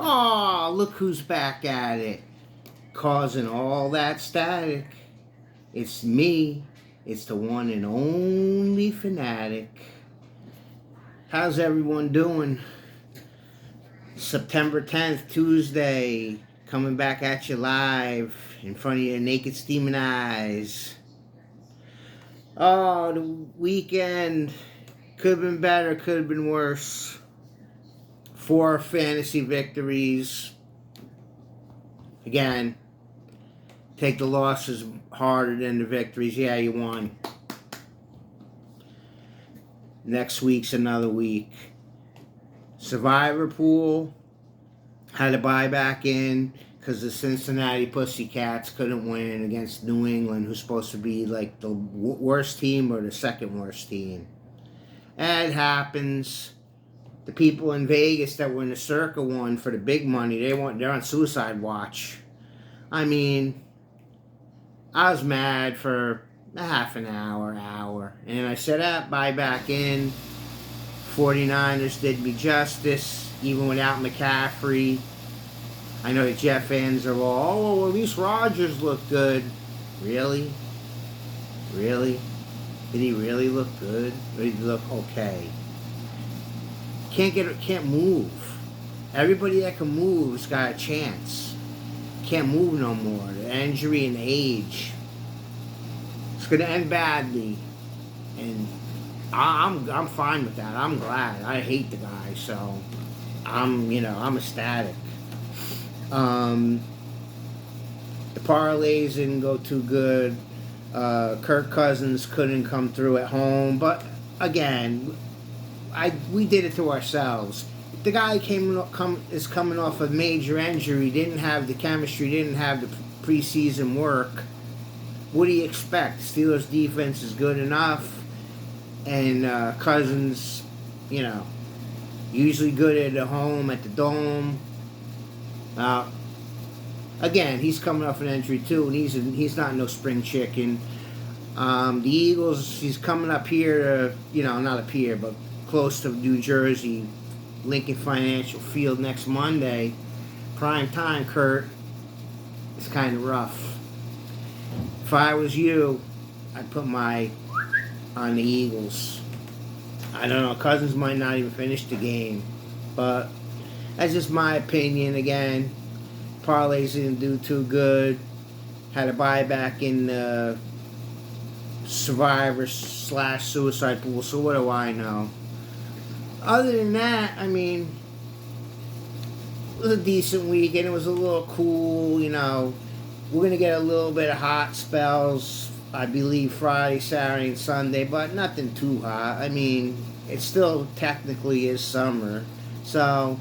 Oh, look who's back at it, causing all that static. It's me. It's the one and only Fanatic. How's everyone doing? September 10th, Tuesday, coming back at you live in front of your naked steaming eyes. Oh, the weekend could have been better, could have been worse. 4 fantasy victories. Again, take the losses harder than the victories. Yeah, you won. Next week's another week. Survivor pool had to buy back in because the Cincinnati Pussycats couldn't win against New England, who's supposed to be like the worst team or the second worst team. And it happens. The people in Vegas that were in the Circa won for the big money. They're on suicide watch. I mean, I was mad for a half an hour. And I said, buy back in. 49ers did me justice, even without McCaffrey. I know the Jet fans are all, well, at least Rodgers looked good. Really? Really? Did he really look good? Or did he look okay? Can't move. Everybody that can move's got a chance. Can't move no more. The injury and age. It's gonna end badly, and I'm fine with that. I'm glad. I hate the guy, so I'm ecstatic. The parlays didn't go too good. Kirk Cousins couldn't come through at home, but again, we did it to ourselves. The guy is coming off a major injury, didn't have the chemistry, didn't have the preseason work. What do you expect? Steelers defense is good enough, and Cousins, usually good at the home, at the Dome. Again, he's coming off an injury too, and he's not no spring chicken. The Eagles, he's coming up here, not up here, but close to New Jersey, Lincoln Financial Field next Monday. Prime time, Kurt. It's kind of rough. If I was you, I'd put my on the Eagles. I don't know. Cousins might not even finish the game, but that's just my opinion. Again, parlays didn't do too good. Had to buy back in the Survivor/suicide pool. So what do I know? Other than that, I mean, it was a decent weekend. It was a little cool, We're going to get a little bit of hot spells, I believe, Friday, Saturday, and Sunday, but nothing too hot. I mean, it still technically is summer. So,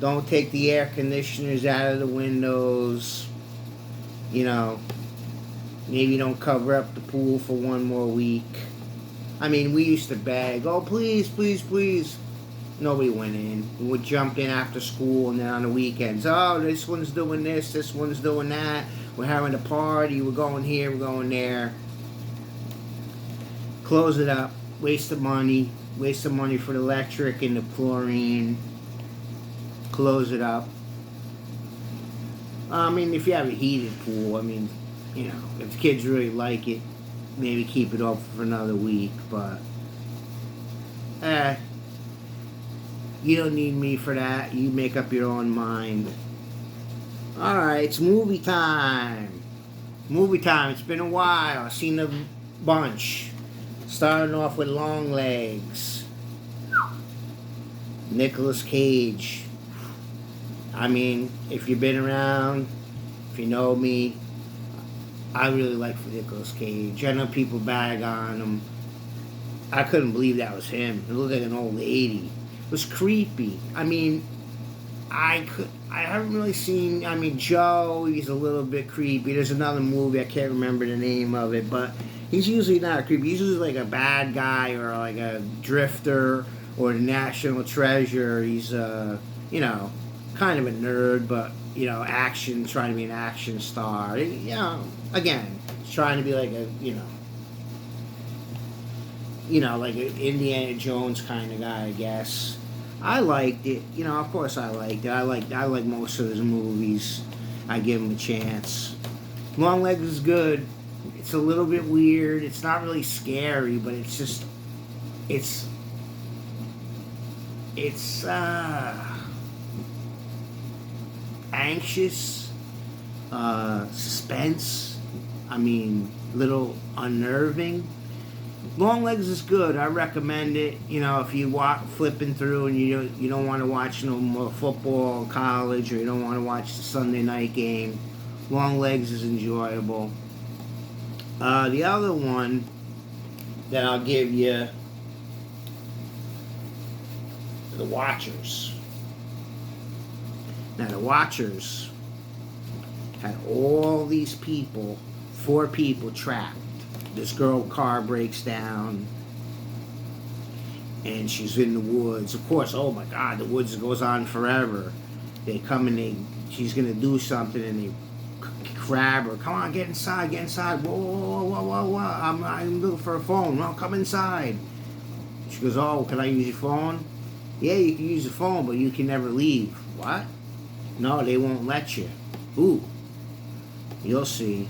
don't take the air conditioners out of the windows. Maybe don't cover up the pool for one more week. I mean, we used to beg, oh, please, please, please. Nobody went in. We would jump in after school, and then on the weekends, oh, this one's doing this one's doing that. We're having a party, we're going here, we're going there. Close it up. Waste of money for the electric and the chlorine. Close it up. I mean, if you have a heated pool, if the kids really like it, maybe keep it open for another week, but you don't need me for that. You make up your own mind. Alright, it's movie time. It's been a while. I've seen a bunch. Starting off with Long Legs. Nicolas Cage. I mean, if you've been around, if you know me, I really like Nicolas Cage. I know people bag on him. I couldn't believe that was him. It looked like an old lady. It was creepy. I mean, I haven't really seen, Joe, he's a little bit creepy. There's another movie, I can't remember the name of it, but he's usually not a creepy. He's usually like a bad guy or like a drifter or the national treasure. He's, kind of a nerd, but, trying to be an action star. Again, he's trying to be like a, like an Indiana Jones kind of guy, I guess. I liked it. You know, of course I liked it. I like most of his movies. I give him a chance. Longlegs is good. It's a little bit weird. It's not really scary, but it's just it's it's anxious, suspense. I mean, little unnerving. Longlegs is good. I recommend it. You know, if you walk flipping through and you don't want to watch no more football, college, or you don't want to watch the Sunday night game, Longlegs is enjoyable. The other one that I'll give you, The Watchers. Now, The Watchers had all these people, 4 people trapped. This girl car breaks down and she's in the woods. Of course, oh my God, the woods goes on forever. They come and she's gonna do something and they grab her. Come on, get inside, get inside. Whoa, whoa, whoa, whoa, whoa. I'm looking for a phone. No, come inside. She goes, oh, can I use your phone? Yeah, you can use the phone, but you can never leave. What? No, they won't let you. Ooh, you'll see.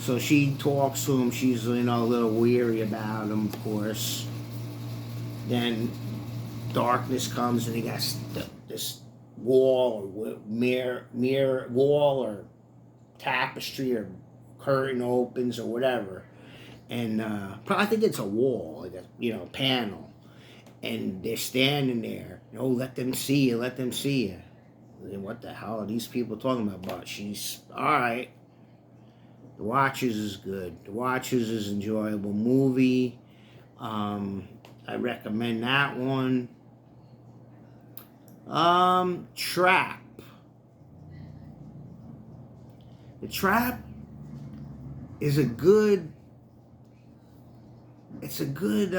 So she talks to him. She's, you know, a little weary about him, of course. Then darkness comes and he got this wall or mirror wall or tapestry or curtain opens or whatever. And I think it's a wall, like a, you know, panel. And they're standing there. Oh, let them see you, let them see you. And what the hell are these people talking about? But she's, all right. The Watchers is good. The Watchers is an enjoyable movie. I recommend that one. Trap. The Trap is a good, it's a good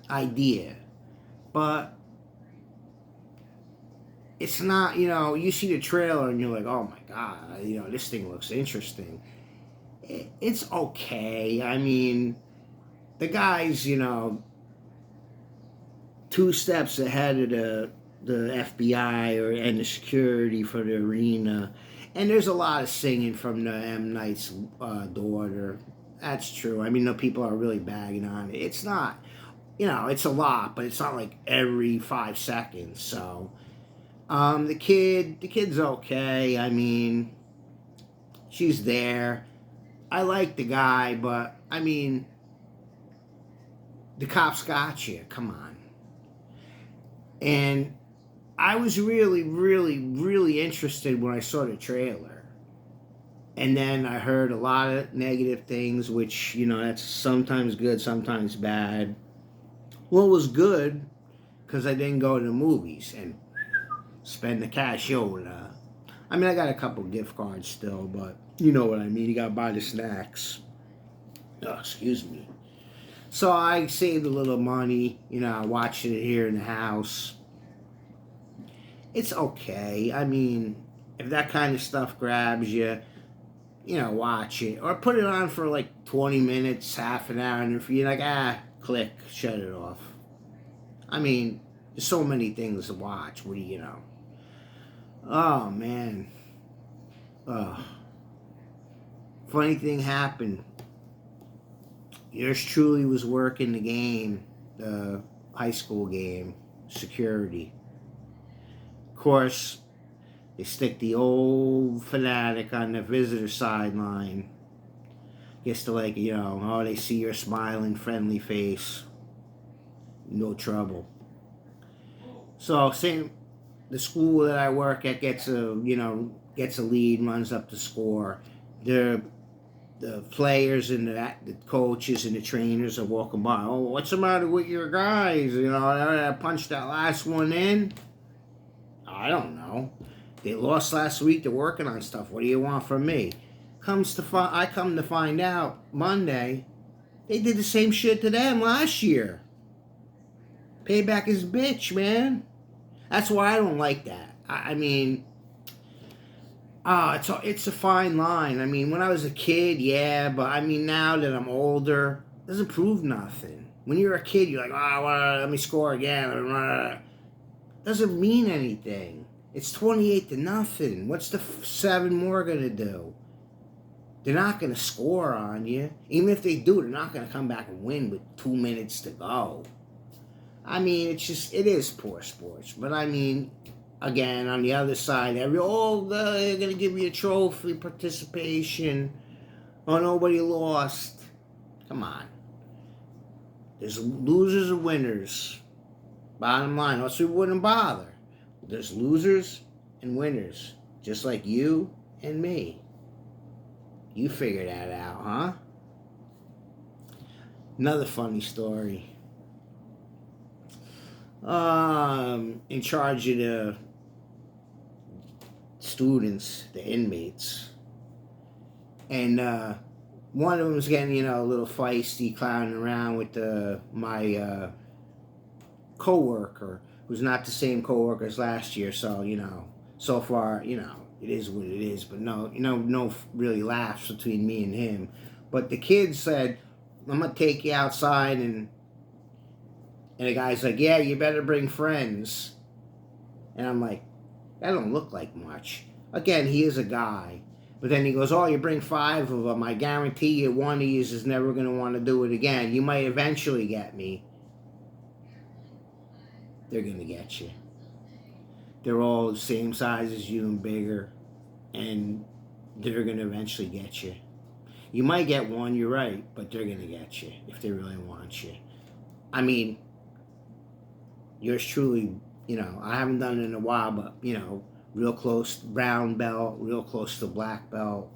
idea, but it's not, you know, you see the trailer and you're like, oh my God, you know, this thing looks interesting. It's okay. I mean, the guy's, you know, 2 steps ahead of the FBI and the security for the arena. And there's a lot of singing from the M. Night's daughter. That's true. I mean, no, people are really bagging on it. It's not, you know, it's a lot, but it's not like every 5 seconds. So, the kid's okay. I mean, she's there. I like the guy, but I mean, the cops got you. Come on. And I was really, really, really interested when I saw the trailer. And then I heard a lot of negative things, which, you know, that's sometimes good, sometimes bad. Well, it was good because I didn't go to the movies and spend the cash. I mean, I got a couple gift cards still, but you know what I mean. You got to buy the snacks. Oh, excuse me. So I saved a little money. You know, I watched it here in the house. It's okay. I mean, if that kind of stuff grabs you, you know, watch it. Or put it on for like 20 minutes, half an hour, and if you're like, click, shut it off. I mean, there's so many things to watch. What do you know? Oh, man. Funny thing happened. Yours truly was working the game, the high school game, security. Of course, they stick the old Fanatic on the visitor sideline. Just to, like, you know, oh, they see your smiling, friendly face. No trouble. So, same, the school that I work at gets a lead, runs up the score. The players and the coaches and the trainers are walking by. Oh, what's the matter with your guys? You know, I punched that last one in. I don't know. They lost last week. They're working on stuff. What do you want from me? I come to find out Monday, they did the same shit to them last year. Payback is bitch, man. That's why I don't like that. I mean, it's a fine line. I mean, when I was a kid, yeah, but I mean, now that I'm older, it doesn't prove nothing. When you're a kid, you're like, let me score again. doesn't mean anything. It's 28-0. What's the 7 more going to do? They're not going to score on you. Even if they do, they're not going to come back and win with 2 minutes to go. I mean, it is poor sports. But I mean, again, on the other side, they're going to give you a trophy, participation. Oh, nobody lost. Come on. There's losers and winners. Bottom line, else we wouldn't bother. There's losers and winners, just like you and me. You figure that out, huh? Another funny story. In charge of the students, the inmates, and one of them was getting, a little feisty, clowning around with my coworker, who's not the same coworker as last year. So so far, it is what it is. But no really laughs between me and him. But the kid said, "I'm gonna take you outside," and the guy's like, "Yeah, you better bring friends." And I'm like, that don't look like much. Again, he is a guy. But then he goes, "Oh, you bring 5 of them. I guarantee you one of you is never going to want to do it again. You might eventually get me." They're going to get you. They're all the same size as you and bigger. And they're going to eventually get you. You might get one, you're right, but they're going to get you if they really want you. I mean, yours truly, I haven't done it in a while, but, real close to brown belt, real close to black belt.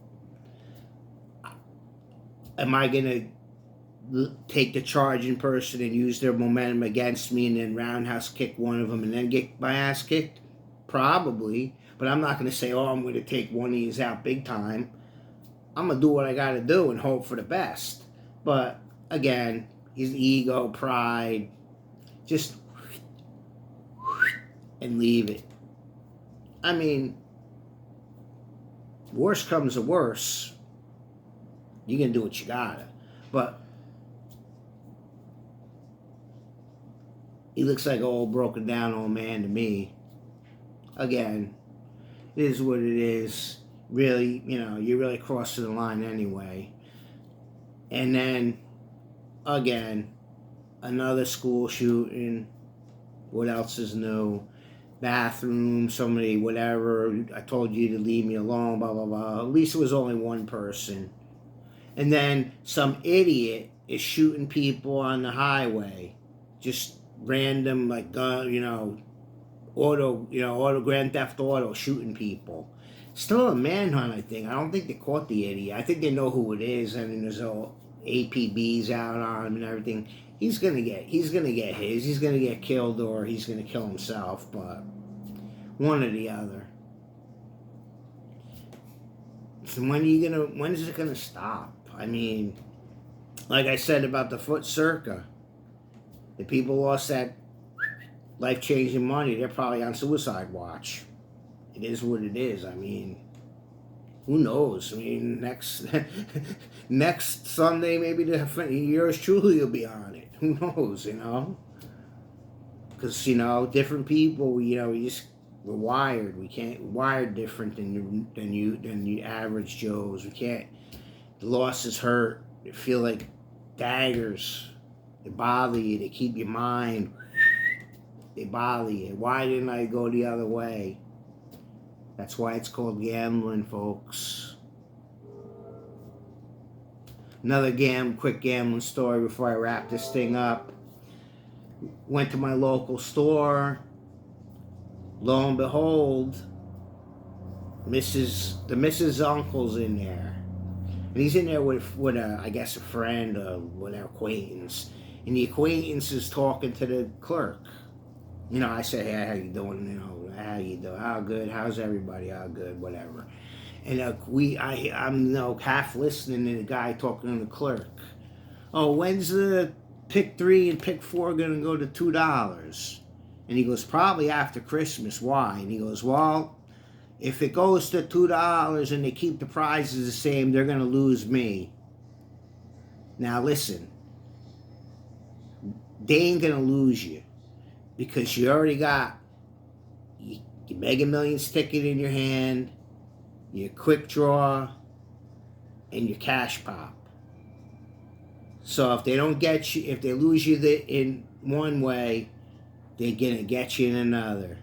Am I going to take the charge in person and use their momentum against me and then roundhouse kick one of them and then get my ass kicked? Probably. But I'm not going to say, "Oh, I'm going to take one of these out big time." I'm going to do what I got to do and hope for the best. But, again, his ego, pride, just and leave it. I mean, worst comes to worst, you can do what you gotta. But he looks like an old broken down old man to me. Again, it is what it is. Really, you're really crossing the line anyway. And then, again, another school shooting. What else is new? Bathroom, somebody, whatever. I told you to leave me alone, blah, blah, blah. At least it was only one person. And then some idiot is shooting people on the highway. Just random, like, auto, Grand Theft Auto, shooting people. Still a manhunt, I think. I don't think they caught the idiot. I think they know who it is. I mean, there's all APBs out on him and everything. He's gonna get his. He's gonna get killed or he's gonna kill himself, but one or the other. So when is it gonna stop? I mean, like I said about the foot circa, the people lost that life-changing money. They're probably on suicide watch. It is what it is. I mean, who knows? I mean, next Sunday, maybe yours truly will be on it. Who knows, Because, different people, we're wired. We're wired different than the average Joes. We can't, the losses hurt. They feel like daggers. They bother you. They keep your mind. They bother you. Why didn't I go the other way? That's why it's called gambling, folks. Another quick gambling story before I wrap this thing up. Went to my local store. Lo and behold, the Mrs. Uncle's in there. And he's in there with I guess a friend or with an acquaintance. And the acquaintance is talking to the clerk. I say, "Hey, how you doing? How you doing? How good? How's everybody? How good? Whatever." And I'm half listening to the guy talking to the clerk. "Oh, when's the pick 3 and pick 4 gonna go to $2?" And he goes, "Probably after Christmas." Why? And he goes, "Well, if it goes to $2 and they keep the prizes the same, they're gonna lose me." Now listen, they ain't gonna lose you because you already got your Mega Millions ticket in your hand, your quick draw, and your cash pop. So if they don't get you, if they lose you in one way, they're gonna get you in another.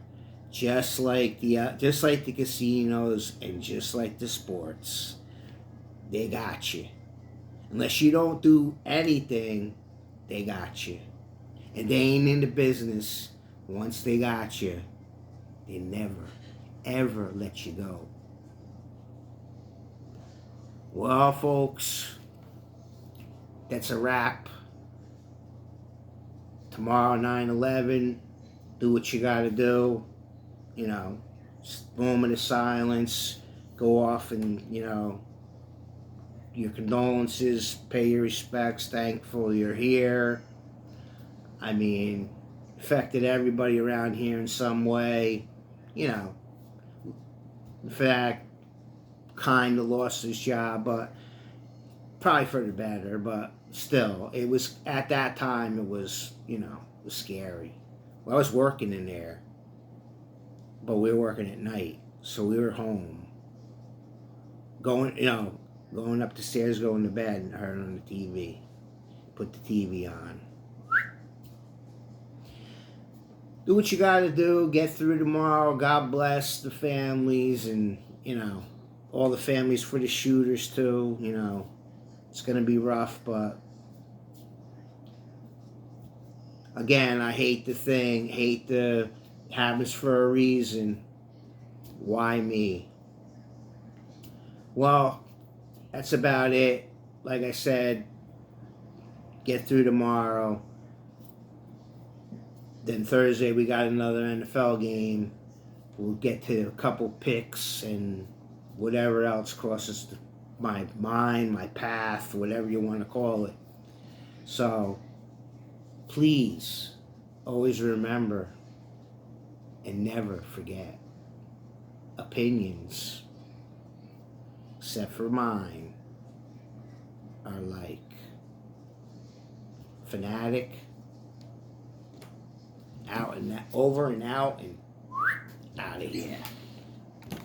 Just like the casinos and just like the sports, they got you. Unless you don't do anything, they got you. And they ain't in the business. Once they got you, they never, ever let you go. Well, folks, that's a wrap. Tomorrow, 9/11, do what you gotta do. You know, moment of silence, go off and, your condolences, pay your respects, thankful you're here. I mean, affected everybody around here in some way. In fact, kind of lost his job, but probably for the better. But still, it was, at that time, it was, it was scary. Well, I was working in there, but we were working at night, so we were home. Going up the stairs, going to bed, and heard on the TV. Put the TV on. Do what you gotta do. Get through tomorrow. God bless the families, and, all the families for the shooters, too. It's gonna be rough, but again, I hate the happens for a reason. Why me? Well, that's about it. Like I said, get through tomorrow. Then Thursday we got another NFL game. We'll get to a couple picks and whatever else crosses my mind, my path, whatever you want to call it. So, please, always remember and never forget, opinions, except for mine, are like Fanatic, out and over and out and out of here.